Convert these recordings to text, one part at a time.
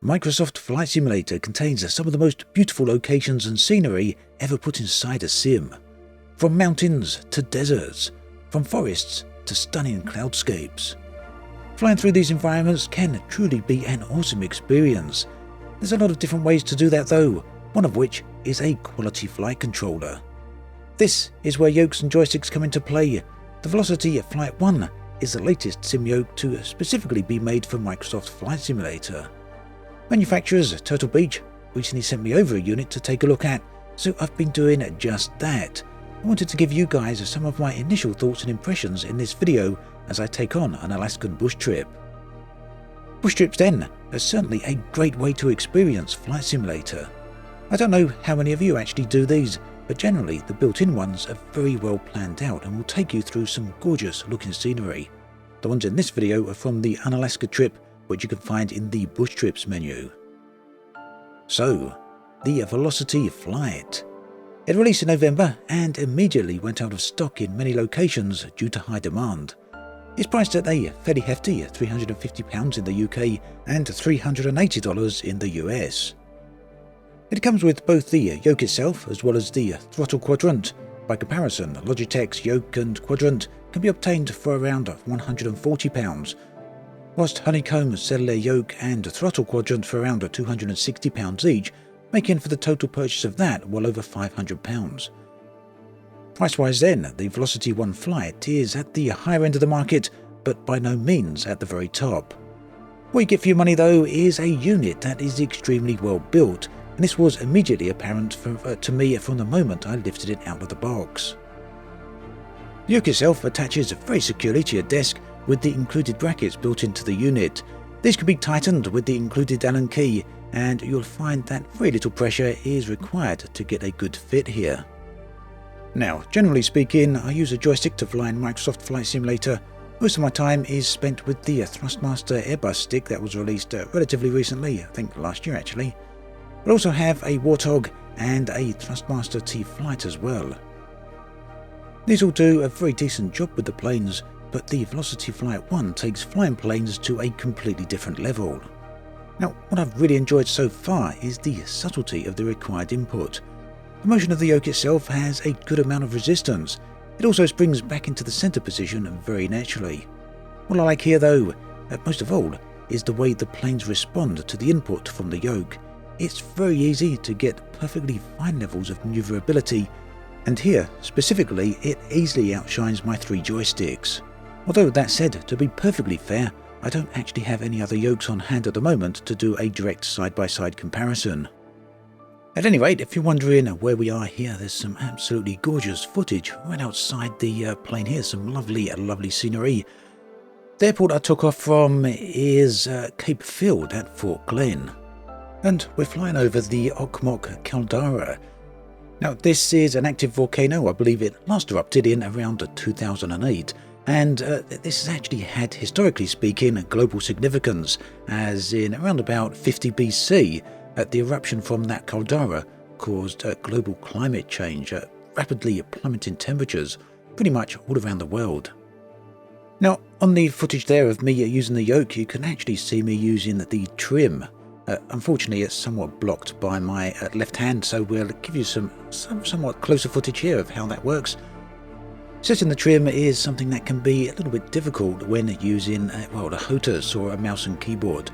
Microsoft Flight Simulator contains some of the most beautiful locations and scenery ever put inside a sim. From mountains to deserts, from forests to stunning cloudscapes. Flying through these environments can truly be an awesome experience. There's a lot of different ways to do that though, one of which is a quality flight controller. This is where yokes and joysticks come into play. The VelocityOne is the latest sim yoke to specifically be made for Microsoft Flight Simulator. Manufacturers TurtleBeach recently sent me over a unit to take a look at, so I've been doing just that. I wanted to give you guys some of my initial thoughts and impressions in this video as I take on an Alaskan bush trip. Bush trips then are certainly a great way to experience Flight Simulator. I don't know how many of you actually do these, but generally the built-in ones are very well planned out and will take you through some gorgeous looking scenery. The ones in this video are from the Alaska trip, which you can find in the Bush Trips menu. So, the Velocity Flight. It released in November and immediately went out of stock in many locations due to high demand. It's priced at a fairly hefty £350 in the UK and $380 in the US. It comes with both the yoke itself as well as the throttle quadrant. By comparison, Logitech's yoke and quadrant can be obtained for around £140, whilst Honeycomb's cellular yoke and throttle quadrant for around £260 each, making for the total purchase of that well over £500. Price-wise then, the VelocityOne Flight is at the higher end of the market, but by no means at the very top. What you get for your money though is a unit that is extremely well built, and this was immediately apparent to me from the moment I lifted it out of the box. The yoke itself attaches very securely to your desk with the included brackets built into the unit. These can be tightened with the included Allen key, and you'll find that very little pressure is required to get a good fit here. Now, generally speaking, I use a joystick to fly in Microsoft Flight Simulator. Most of my time is spent with the Thrustmaster Airbus stick that was released relatively recently, I think last year actually. I also have a Warthog and a Thrustmaster T-Flight as well. These all do a very decent job with the planes, but the Velocity Flight 1 takes flying planes to a completely different level. Now, what I've really enjoyed so far is the subtlety of the required input. The motion of the yoke itself has a good amount of resistance. It also springs back into the center position very naturally. What I like here though, most of all, is the way the planes respond to the input from the yoke. It's very easy to get perfectly fine levels of maneuverability, and here, specifically, it easily outshines my 3 joysticks. Although that said, to be perfectly fair, I don't actually have any other yokes on hand at the moment to do a direct side-by-side comparison. At any rate, if you're wondering where we are here, there's some absolutely gorgeous footage right outside the plane here, some lovely scenery. The airport I took off from is Cape Field at Fort Glen, and we're flying over the Okmok caldera. Now this is an active volcano. I believe it last erupted in around 2008. And this has actually had, historically speaking, global significance, as in around about 50 BC, the eruption from that caldera caused global climate change, rapidly plummeting temperatures pretty much all around the world. Now, on the footage there of me using the yoke, you can actually see me using the trim. Unfortunately, it's somewhat blocked by my left hand, so we'll give you some somewhat closer footage here of how that works. Setting the trim is something that can be a little bit difficult when using a HOTAS or a mouse and keyboard.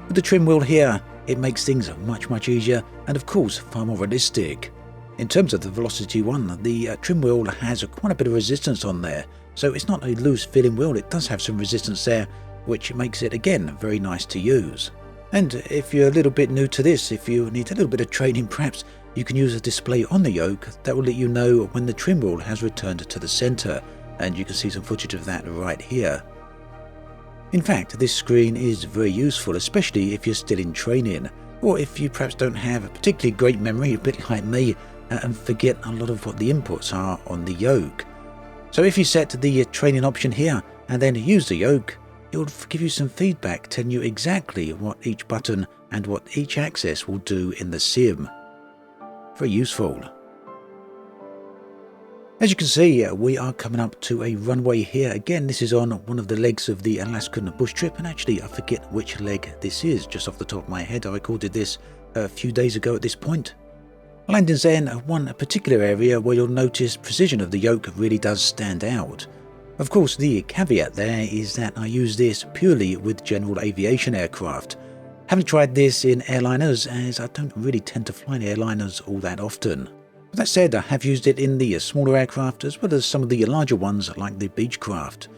With the trim wheel here, it makes things much easier and of course far more realistic. In terms of the VelocityOne, the trim wheel has quite a bit of resistance on there, so it's not a loose feeling wheel, it does have some resistance there, which makes it again very nice to use. And if you're a little bit new to this, if you need a little bit of training perhaps, you can use a display on the yoke that will let you know when the trim wheel has returned to the center, and you can see some footage of that right here. In fact, this screen is very useful, especially if you're still in training, or if you perhaps don't have a particularly great memory, a bit like me, and forget a lot of what the inputs are on the yoke. So if you set the training option here and then use the yoke, it will give you some feedback telling you exactly what each button and what each axis will do in the sim. Very useful. As you can see, we are coming up to a runway here. Again, this is on one of the legs of the Alaskan bush trip, and actually I forget which leg this is just off the top of my head. I recorded this a few days ago at this point. Landings then, one particular area where you'll notice precision of the yoke really does stand out. Of course, the caveat there is that I use this purely with general aviation aircraft. Haven't tried this in airliners, as I don't really tend to fly in airliners all that often. But that said, I have used it in the smaller aircraft as well as some of the larger ones like the Beechcraft.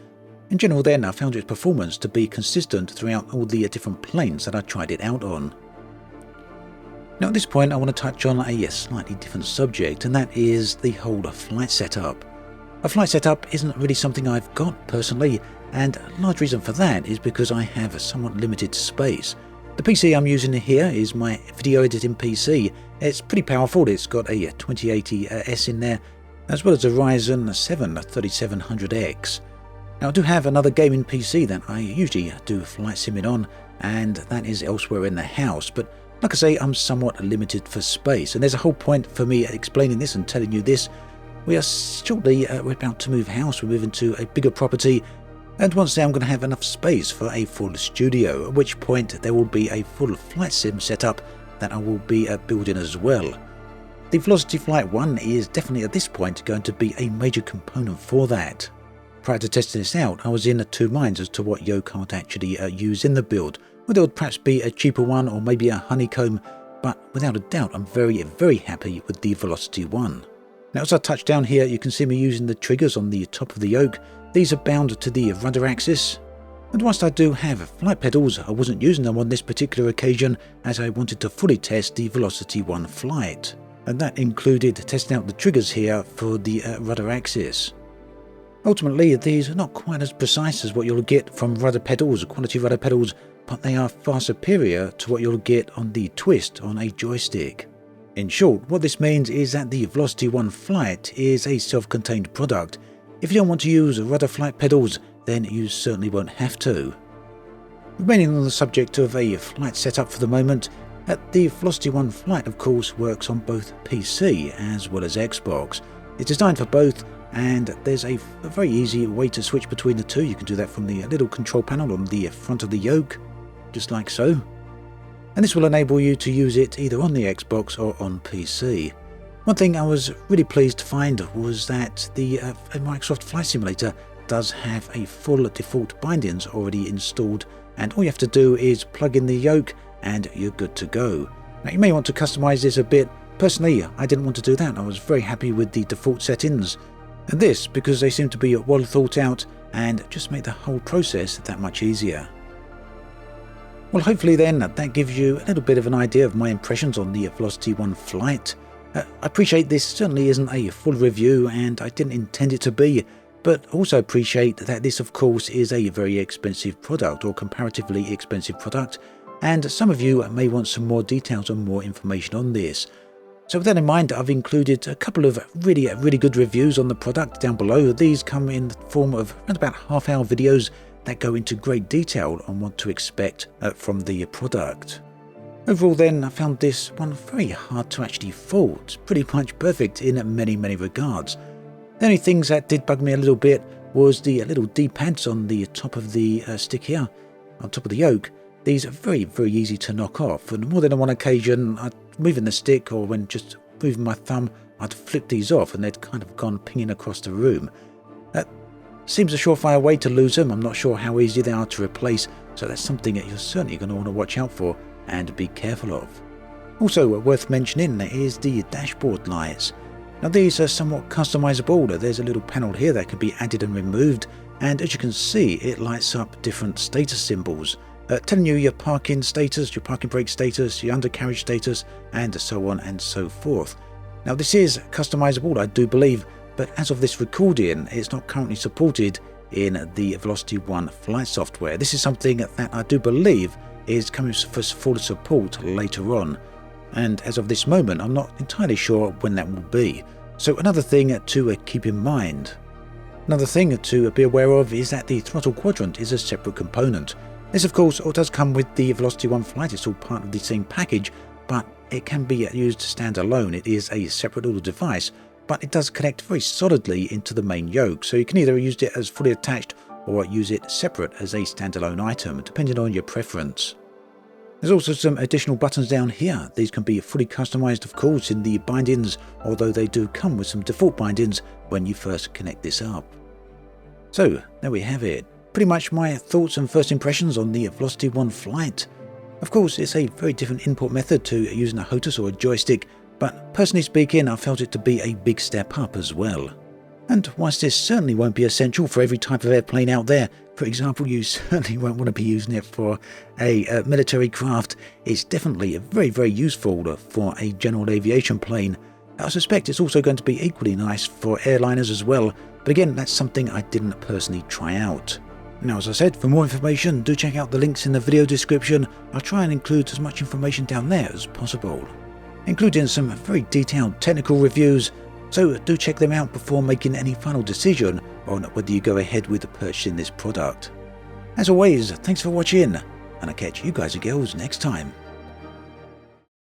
In general then, I found its performance to be consistent throughout all the different planes that I tried it out on. Now at this point I want to touch on a slightly different subject, and that is the whole flight setup. A flight setup isn't really something I've got personally, and a large reason for that is because I have a somewhat limited space. The PC I'm using here is my video editing PC. It's pretty powerful. It's got a 2080S in there, as well as a Ryzen 7 3700X. Now I do have another gaming PC that I usually do flight simming on, and that is elsewhere in the house, but like I say, I'm somewhat limited for space, and there's a whole point for me explaining this and telling you this. We are shortly, we're about to move house. We're moving to a bigger property, and once there I'm going to have enough space for a full studio, at which point there will be a full flight sim setup that I will be building as well. The Velocity Flight 1 is definitely at this point going to be a major component for that. Prior to testing this out, I was in two minds as to what Yoke I'd actually use in the build, whether there would perhaps be a cheaper one or maybe a honeycomb, but without a doubt I'm very happy with the VelocityOne. Now as I touch down here, you can see me using the triggers on the top of the yoke. These are bound to the rudder axis, and whilst I do have flight pedals, I wasn't using them on this particular occasion as I wanted to fully test the VelocityOne Flight, and that included testing out the triggers here for the rudder axis. Ultimately, these are not quite as precise as what you'll get from rudder pedals, quality rudder pedals, but they are far superior to what you'll get on the twist on a joystick. In short, what this means is that the VelocityOne Flight is a self-contained product. If you don't want to use rudder flight pedals, then you certainly won't have to. Remaining on the subject of a flight setup for the moment, the VelocityOne Flight of course works on both PC as well as Xbox. It's designed for both, and there's a very easy way to switch between the two. You can do that from the little control panel on the front of the yoke, just like so. And this will enable you to use it either on the Xbox or on PC. One thing I was really pleased to find was that the Microsoft Flight Simulator does have a full default bindings already installed, and all you have to do is plug in the yoke and you're good to go. Now you may want to customize this a bit. Personally, I didn't want to do that. I was very happy with the default settings, and this because they seem to be well thought out and just make the whole process that much easier. Well, hopefully then that gives you a little bit of an idea of my impressions on the VelocityOne Flight. I appreciate this certainly isn't a full review, and I didn't intend it to be, but also appreciate that this of course is a very expensive product, or comparatively expensive product, and some of you may want some more details or more information on this. So with that in mind, I've included a couple of really good reviews on the product down below. These come in the form of around about half-hour videos that go into great detail on what to expect from the product. Overall then, I found this one very hard to actually fault, pretty much perfect in many regards. The only things that did bug me a little bit was the little D-pads on the top of the stick here, on top of the yoke. These are very easy to knock off, and more than on one occasion, I'd moving the stick or when just moving my thumb, I'd flip these off and they'd kind of gone pinging across the room. That seems a surefire way to lose them. I'm not sure how easy they are to replace, so that's something that you're certainly going to want to watch out for and be careful of. Also worth mentioning is the dashboard lights. Now these are somewhat customizable. There's a little panel here that can be added and removed, and as you can see it lights up different status symbols, telling you your parking status, your parking brake status, your undercarriage status, and so on and so forth. Now this is customizable, I do believe, but as of this recording it's not currently supported in the VelocityOne Flight software. This is something that I do believe is coming for full support later on, and as of this moment I'm not entirely sure when that will be. So another thing to keep in mind. Another thing to be aware of is that the throttle quadrant is a separate component. This of course all does come with the VelocityOne Flight, it's all part of the same package, but it can be used standalone. It is a separate little device but it does connect very solidly into the main yoke, so you can either use it as fully attached or use it separate as a standalone item, depending on your preference. There's also some additional buttons down here. These can be fully customized, of course, in the bindings, although they do come with some default bindings when you first connect this up. So, there we have it. Pretty much my thoughts and first impressions on the VelocityOne Flight. Of course, it's a very different input method to using a HOTAS or a joystick, but personally speaking, I felt it to be a big step up as well. And whilst this certainly won't be essential for every type of airplane out there, for example, you certainly won't want to be using it for a military craft, it's definitely very, very useful for a general aviation plane. I suspect it's also going to be equally nice for airliners as well, but again, that's something I didn't personally try out. Now, as I said, for more information, do check out the links in the video description. I'll try and include as much information down there as possible, including some very detailed technical reviews, so do check them out before making any final decision on whether you go ahead with purchasing this product. As always, thanks for watching, and I'll catch you guys and girls next time.